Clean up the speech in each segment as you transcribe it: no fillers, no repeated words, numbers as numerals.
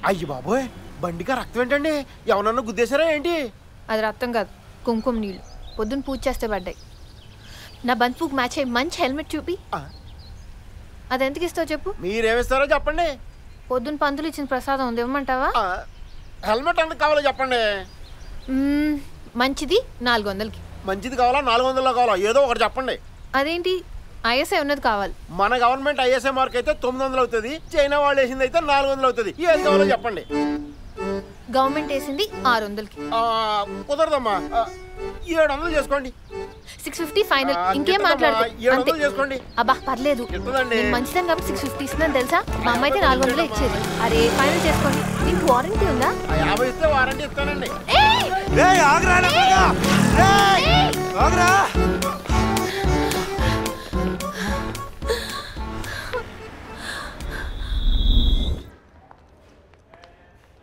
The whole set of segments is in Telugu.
అయ్యి బాబోయ్, బండిగా రక్తం ఏంటండి? ఎవరన్నా గుద్దేశారా ఏంటి? అది రక్తం కాదు, కుంకుమ నీళ్ళు. పొద్దున్న పూజ చేస్తే పడ్డాయి. నా బంతిపూకు మ్యాచ్ అయ్యి మంచి హెల్మెట్ చూపి. అది ఎంతకి ఇస్తావు చెప్పు? మీరేమిస్తారో చెప్పండి. పొద్దున్న పంతులు ఇచ్చిన ప్రసాదం ఉంది, ఇవ్వమంటావా? హెల్మెట్ ఎంత కావాలో చెప్పండి. మంచిది 400కి. మంచిది కావాలా 400లో కావాలా? ఏదో ఒకటి చెప్పండి. అదేంటి, ఐఎస్ఐ ఉన్నది కావాలి. మన గవర్నమెంట్ ఐఎస్ఐ మార్క్ అయితే 900 అవుతుంది, చైనా వాళ్ళు వేసింది అయితే 400 అవుతుంది. ఏది కావాలో చెప్పండి. గవర్నమెంట్ వేసింది 600కి. కుదరదమ్మా, 700 చేసుకోండి. 650 ఫైనల్. ఇంకేం మాట్లాడదు. 700 చేసుకోండి. అబ్బా పర్లేదు, మంచిదని కాబట్టి 650 ఇస్తుందని తెలుసా? మా అమ్మ అయితే 400 ఇచ్చేది. అరే ఫైనల్ చేసుకోండి. మీకు వారంటీ ఉందా? 50 ఇస్తే వారంటీ ఇస్తానండి.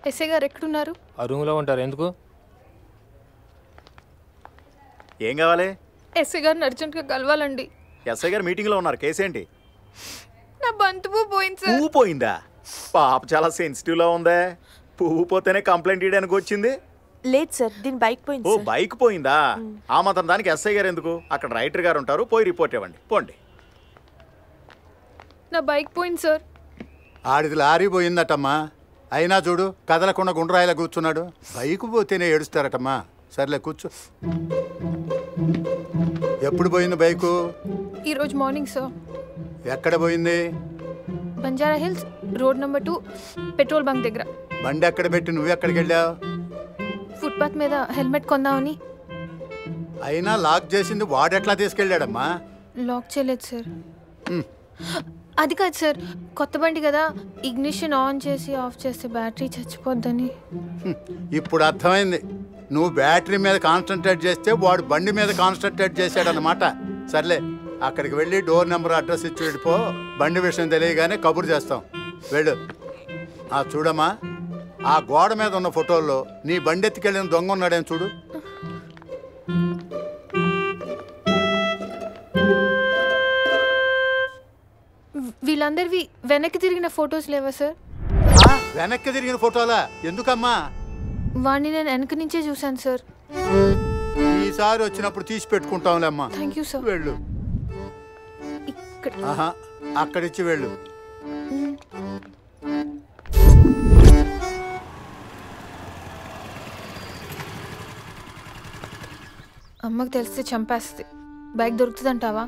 ఎస్ఐ గారు ఎక్కడున్నారు? ఆ రూమ్లో ఉంటారు. ఎందుకు? ఏం కావాలి? ఎస్ఐ గారిని అర్జెంట్గా కలవాలండి. ఎస్ఐ గారు మీటింగ్లో ఉన్నారు. కేసు ఏంటి? నా బంతి పువ్వు పోయింది సార్. పువ్వు పోయిందా? పాప చాలా సెన్సిటివ్లో ఉందే. పువ్వు పోతేనే కంప్లైంట్ ఇవ్వడానికి వచ్చింది. లేదు సార్, దీని బైక్ పోయింది. ఓ బైక్ పోయిందా? ఆ మాత్రం దానికి ఎస్ఐ గారు ఎందుకు? అక్కడ రైటర్ గారు ఉంటారు, పోయి రిపోర్ట్ ఇవ్వండి. పోండి. నా బైక్ పోయింది సార్. ఆడిది లారీ పోయిందటమ్మా. అయినా చూడు, కదలకుండా గుండ్రాయిలా కూర్చున్నాడు. బైకు పోతేనే ఏడుస్తారటమ్మా. సర్లే కూర్చో. ఎప్పుడు పోయింది బైకు? ఈరోజు మార్నింగ్ సార్. ఎక్కడ పోయింది? Banjara hills road number 2 petrol bunk దగ్గర. బండి ఎక్కడ పెట్టి నువ్వెక్కడికి వెళ్ళావు? ఫుట్పాత్ మీద హెల్మెట్ కొందామని. అయినా లాక్ చేసింది వాడెట్లా తీసుకెళ్ళాడమ్మా? లాక్ చేయలేదు సార్. అది కాదు సార్, కొత్త బండి కదా, ఇగ్నిషన్ ఆన్ చేసి ఆఫ్ చేస్తే బ్యాటరీ చచ్చిపోద్దని. ఇప్పుడు అర్థమైంది. నువ్వు బ్యాటరీ మీద కాన్సన్ట్రేట్ చేస్తే వాడు బండి మీద కాన్సన్ట్రేట్ చేశాడనమాట. సర్లే, అక్కడికి వెళ్ళి డోర్ నెంబర్ అడ్రస్ ఇచ్చి వెళ్ళిపో. బండి విషయం తెలియగానే కబురు చేస్తాం. వెళ్ళు. చూడమ్మా, ఆ గోడ మీద ఉన్న ఫోటోల్లో నీ బండి ఎత్తుకెళ్ళిన దొంగ ఉన్నాడేం చూడు. వీళ్ళందరివి వెనక్కి తిరిగిన ఫొటోస్ లేవా సార్? వెనక్కి తిరిగిన ఫోటోలా? ఎందుకమ్మా? వాడిని నేను వెనక నుంచే చూశాను సార్. ఈసారి వచ్చినప్పుడు తీసి పెట్టుకుంటాంలే అమ్మా. Thank you sir. వెళ్ళు. అక్కడిచ్చి వెళ్ళు. అమ్మకు తెలిస్తే చంపేస్తుంది. బైక్ దొరుకుతుందంటావా?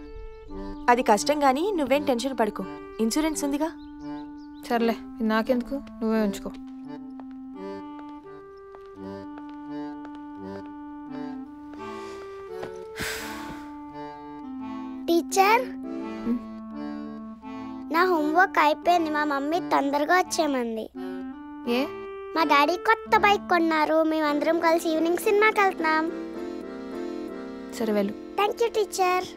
అది కష్టం కానీ నువ్వేం టెన్షన్ పడుకో, ఇన్సూరెన్స్ ఉందిగా. సర్లే, నాకెందుకు, నువ్వే ఉంచుకో. టీచర్, నా హోంవర్క్ అయిపోయింది. మా మమ్మీ తొందరగా వచ్చేయమంది. ఏ? మా డాడీ కొత్త బైక్ కొన్నారు. మేమందరం కలిసి ఈవినింగ్ సినిమాకి వెళ్తున్నాం. సరే వెళ్ళు. Thank you teacher.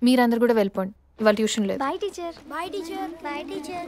మీరందరూ కూడా వెళ్ళిపోండి, ఇవాళ ట్యూషన్ లేదు. Bye teacher. Bye teacher. Bye teacher.